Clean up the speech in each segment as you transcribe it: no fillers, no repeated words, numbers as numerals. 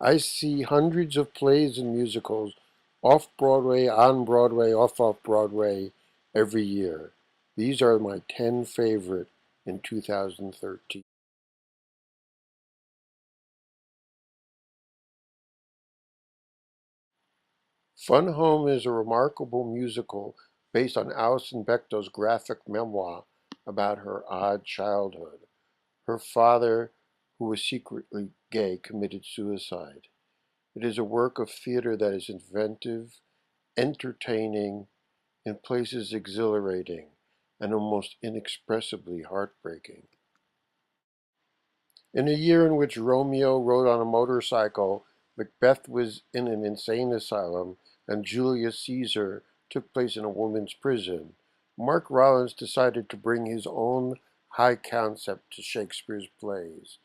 I see hundreds of plays and musicals off-Broadway, on-Broadway, off-Broadway every year. These are my 10 favorite in 2013. Fun Home is a remarkable musical based on Alison Bechdel's graphic memoir about her odd childhood. Her father, who was secretly gay, committed suicide. It is a work of theater that is inventive, entertaining, in places exhilarating, and almost inexpressibly heartbreaking. In a year in which Romeo rode on a motorcycle, Macbeth was in an insane asylum, and Julius Caesar took place in a woman's prison, Mark Rylance decided to bring his own high concept to Shakespeare's plays,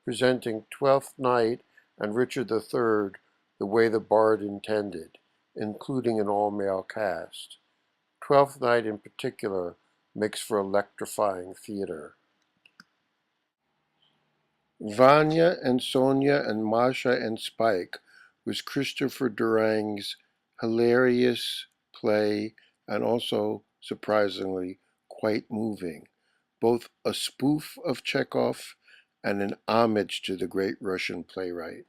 presenting Twelfth Night and Richard III the way the bard intended, including an all-male cast. Twelfth Night in particular makes for electrifying theater. Vanya and Sonia and Masha and Spike was Christopher Durang's hilarious play and also, surprisingly, quite moving, both a spoof of Chekhov and an homage to the great Russian playwright.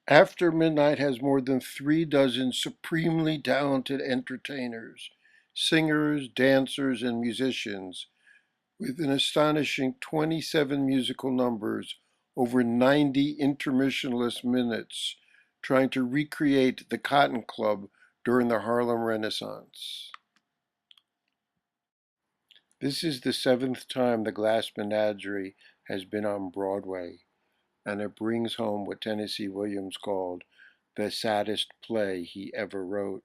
After Midnight has more than 36 supremely talented entertainers, singers, dancers, and musicians, with an astonishing 27 musical numbers, over 90 intermissionless minutes, trying to recreate the Cotton Club during the Harlem Renaissance. This is the 7th time The Glass Menagerie has been on Broadway, and it brings home what Tennessee Williams called the saddest play he ever wrote.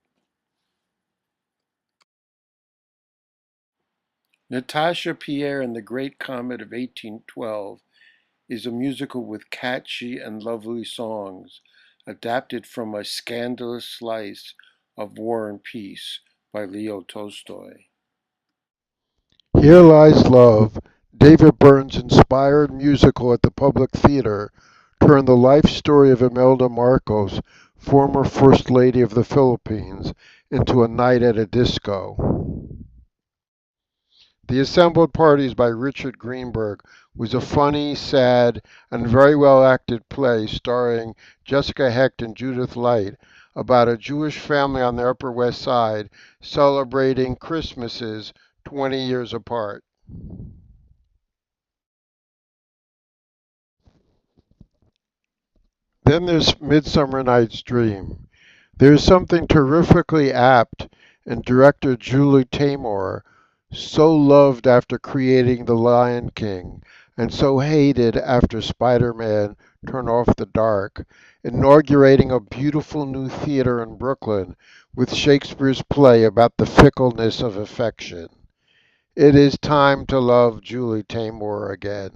Natasha Pierre and the Great Comet of 1812 is a musical with catchy and lovely songs, adapted from a scandalous slice of War and Peace by Leo Tolstoy. Here Lies Love, David Byrne's inspired musical at the Public Theater, turned the life story of Imelda Marcos, former First Lady of the Philippines, into a night at a disco. The Assembled Parties by Richard Greenberg was a funny, sad, and very well acted play starring Jessica Hecht and Judith Light about a Jewish family on the Upper West Side celebrating Christmases 20 years apart. Then there's Midsummer Night's Dream. There's something terrifically apt in director Julie Taymor, so loved after creating The Lion King, and so hated after Spider-Man Turn Off the Dark, inaugurating a beautiful new theater in Brooklyn with Shakespeare's play about the fickleness of affection. It is time to love Julie Taymor again.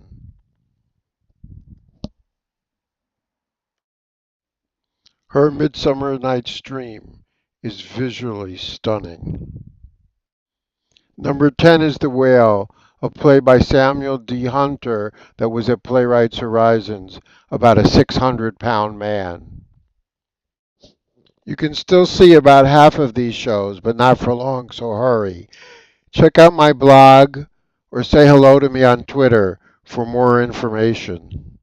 Her Midsummer Night's Dream is visually stunning. Number 10 is The Whale, a play by Samuel D. Hunter that was at Playwrights Horizons about a 600-pound man. You can still see about half of these shows, but not for long, so hurry. Check out my blog or say hello to me on Twitter for more information.